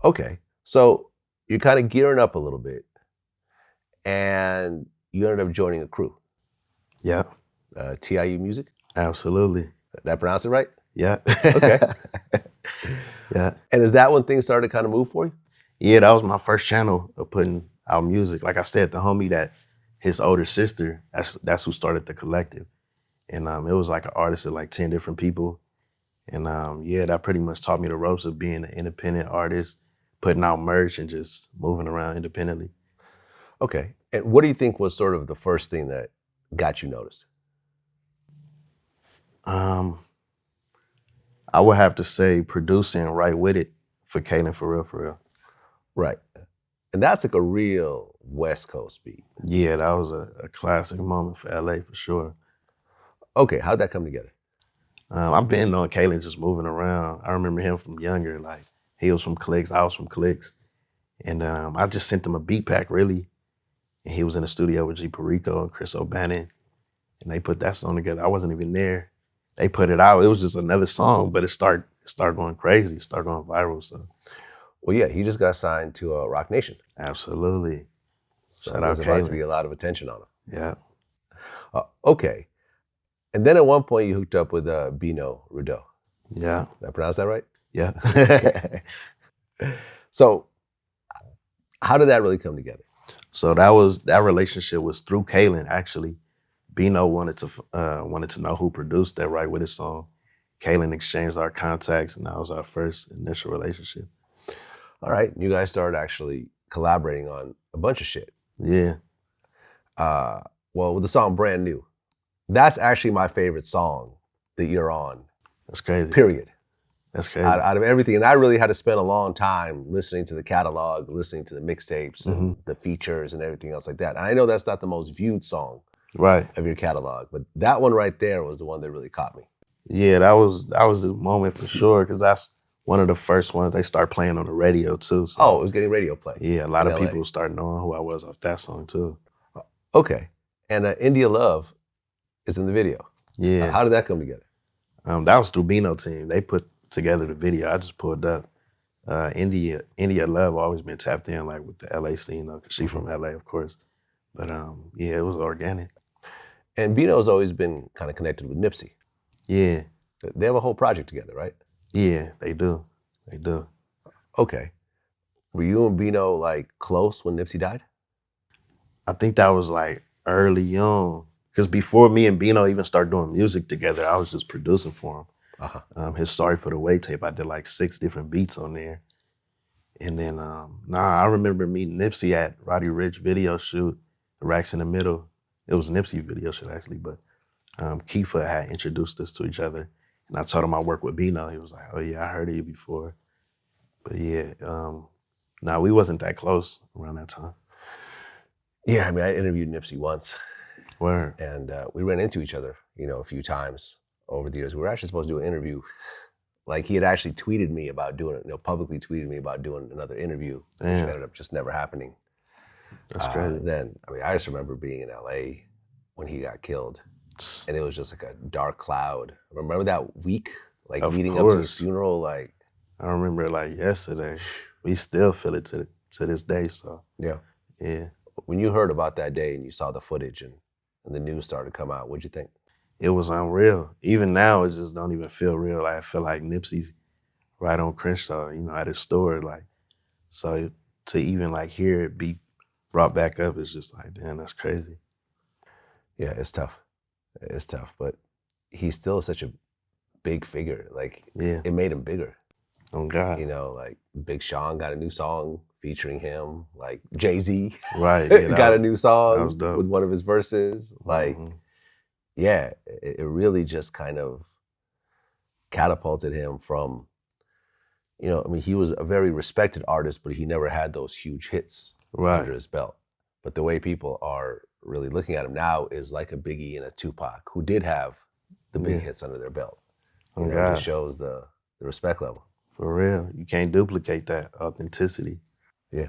Okay, so you're kind of gearing up a little bit, and you ended up joining a crew, Yeah, TIU Music. absolutely. Did I pronounce it right? Yeah. Okay. Yeah. And is that when things started to kind of move for you? Yeah, that was my first channel of putting out music. Like I said, the homie that his older sister, that's who started the collective. And it was like an artist of like 10 different people. And yeah, that pretty much taught me the ropes of being an independent artist, putting out merch and just moving around independently. Okay. And what do you think was sort of the first thing that got you noticed? I would have to say producing Right With It for Kalan.FrFr. Right. And that's like a real West Coast beat. Yeah, that was a classic moment for LA for sure. Okay, how'd that come together? I've been on Kalan just moving around. I remember him from younger, like he was from Clicks, I was from Clicks. And I just sent him a beat pack really. And he was in the studio with G. Perico and Chris O'Bannon. And they put that song together. I wasn't even there. They put it out. It was just another song, but it started going crazy. It started going viral. So, Well, yeah, he just got signed to Rock Nation. absolutely. So Shout there's out about to Kalan. be a lot of attention on him. Yeah. Okay. And then at one point you hooked up with Bino Rideaux. Yeah. Did I pronounce that right? Yeah. So how did that really come together? So that relationship was through Kalan actually. Bino wanted to know who produced that Right With It song. Kalan exchanged our contacts, and that was our first initial relationship. All right, you guys started actually collaborating on a bunch of shit. Yeah. Well, with the song Brand New, that's actually my favorite song that you're on, That's crazy. period. That's crazy. Out of everything. And I really had to spend a long time listening to the catalog, listening to the mixtapes and the features and everything else like that. And I know that's not the most viewed song Right. of your catalog, but that one right there was the one that really caught me. Yeah, that was the moment for sure, because that's one of the first ones they start playing on the radio too. So, Oh, it was getting radio play. yeah, a lot in of LA. people start knowing who I was off that song too. Okay. And India Love is in the video. Yeah. How did that come together? That was through Bino team. They put together the video. I just pulled up. India Love always been tapped in like with the LA scene, though, because she's from LA, of course. But yeah, it was organic. And Bino's always been kind of connected with Nipsey. Yeah. They have a whole project together, right? Yeah, they do. They do. Okay. Were you and Bino like close when Nipsey died? I think that was like early on. Because before me and Bino even started doing music together, I was just producing for him. His Sorry for the Wait tape, I did like 6 different beats on there. And then, I remember meeting Nipsey at Roddy Ricch video shoot, Racks in the Middle. It was Nipsey video shoot actually, but Kiefer had introduced us to each other. And I told him I work with Bino. He was like, oh yeah, I heard of you before. But yeah, we wasn't that close around that time. Yeah, I mean, I interviewed Nipsey once. Word. And we ran into each other, a few times over the years. We were actually supposed to do an interview. Like he had actually tweeted me about doing it, publicly tweeted me about doing another interview, which ended up just never happening. That's crazy. Then, I just remember being in LA when he got killed, and it was just like a dark cloud. Remember that week, like leading up to his funeral, like. I remember it like yesterday. We still feel it to this day. So yeah. When you heard about that day and you saw the footage and the news started to come out, what'd you think? It was unreal. Even now, it just don't even feel real. Like, I feel like Nipsey's right on Crenshaw, at his store. Like, so to even like hear it be brought back up, it's just like, damn, that's crazy. Yeah, it's tough. It's tough, but he's still such a big figure. Like, it made him bigger. Oh God. Like Big Sean got a new song featuring him. Like Jay-Z, right? got a new song with one of his verses. Like, yeah, it really just kind of catapulted him from, he was a very respected artist, but he never had those huge hits under his belt. But the way people are really looking at him now is like a Biggie and a Tupac, who did have the big hits under their belt. It just shows the respect level. For real. You can't duplicate that authenticity. Yeah.